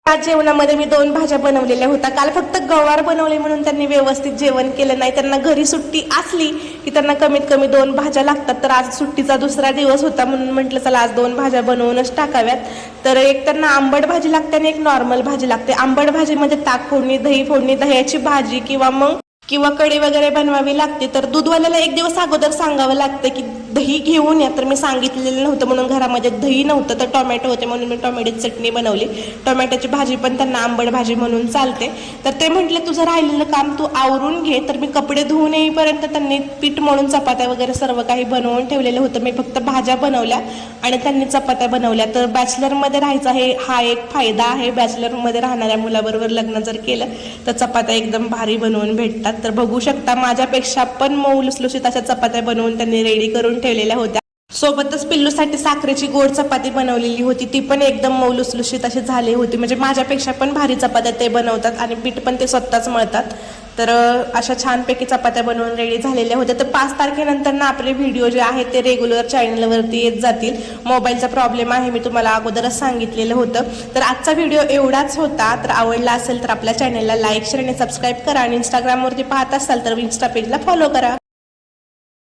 आज जेवणामध्ये मी 2 भाज्या बनवलेल्या होत्या. काल फक्त गवार बनवले म्हणून त्यांनी व्यवस्थित जेवण केलं नाही. त्यांना घरी सुट्टी असली की त्यांना कमीत कमी 2 भाज्या लागतात. तर आज सुट्टीचा दुसरा दिवस होता म्हणून म्हटलं चला आज 2 भाज्या बनवूनच टाकाव्यात. तर एक त्यांना आंबट भाजी लागते आणि एक नॉर्मल भाजी लागते. आंबट भाजीमध्ये ताक फोडणी, दही फोडणी, दह्याची भाजी किंवा कढी वगैरे बनवावी लागते. तर दूधवाल्याला एक दिवस अगोदर सांगावं लागतं की दही घेऊन या. तर मी सांगितलेलं नव्हतं म्हणून घरामध्ये दही नव्हतं, तर टोमॅटो होते म्हणून मी टोमॅटोची चटणी बनवली. टोमॅटोची भाजी पण त्यांना आंबट भाजी म्हणून चालते. तर ते म्हटले तुझं राहिलेलं काम तू आवरून घे. तर मी कपडे धुवून येईपर्यंत त्यांनी पीठ मळून चपात्या वगैरे सर्व काही बनवून ठेवलेलं होतं. मी फक्त भाज्या बनवल्या आणि त्यांनी चपात्या बनवल्या. तर बॅचलरमध्ये राहायचा हा एक फायदा आहे. बॅचलरमध्ये राहणाऱ्या मुलाबरोबर लग्न जर केलं तर चपात्या एकदम भारी बनवून भेटतात. तर बघू शकता माझ्यापेक्षा पण मऊ लुसलुशीत अशा चपात्या बनवून त्यांनी रेडी करून ठेवलेल्या होत्या. सोबतच पिल्लूसाठी साखरेची गोड चपाती बनवलेली होती. ती पण एकदम मऊ लुसलुशीत अशी झाली होती. म्हणजे माझ्यापेक्षा पण भारी चपात्या ते बनवतात आणि पीठ पण ते स्वतःच मळतात. तर अशा छानपैकी चपात्या बनवून रेडी झालेल्या होत्या. तर 5 तारखेनंतर ना आपले व्हिडिओ जे आहेत ते रेग्युलर चॅनलवरती येत जातील. मोबाईलचा प्रॉब्लेम आहे, मी तुम्हाला अगोदरच सांगितलेलं होतं. तर आजचा व्हिडिओ एवढाच होता. तर आवडला असेल तर आपल्या चॅनलला लाईक, शेअर आणि सबस्क्राईब करा. आणि इंस्टाग्रामवरती पाहत असाल तर इन्स्टा पेजला फॉलो करा.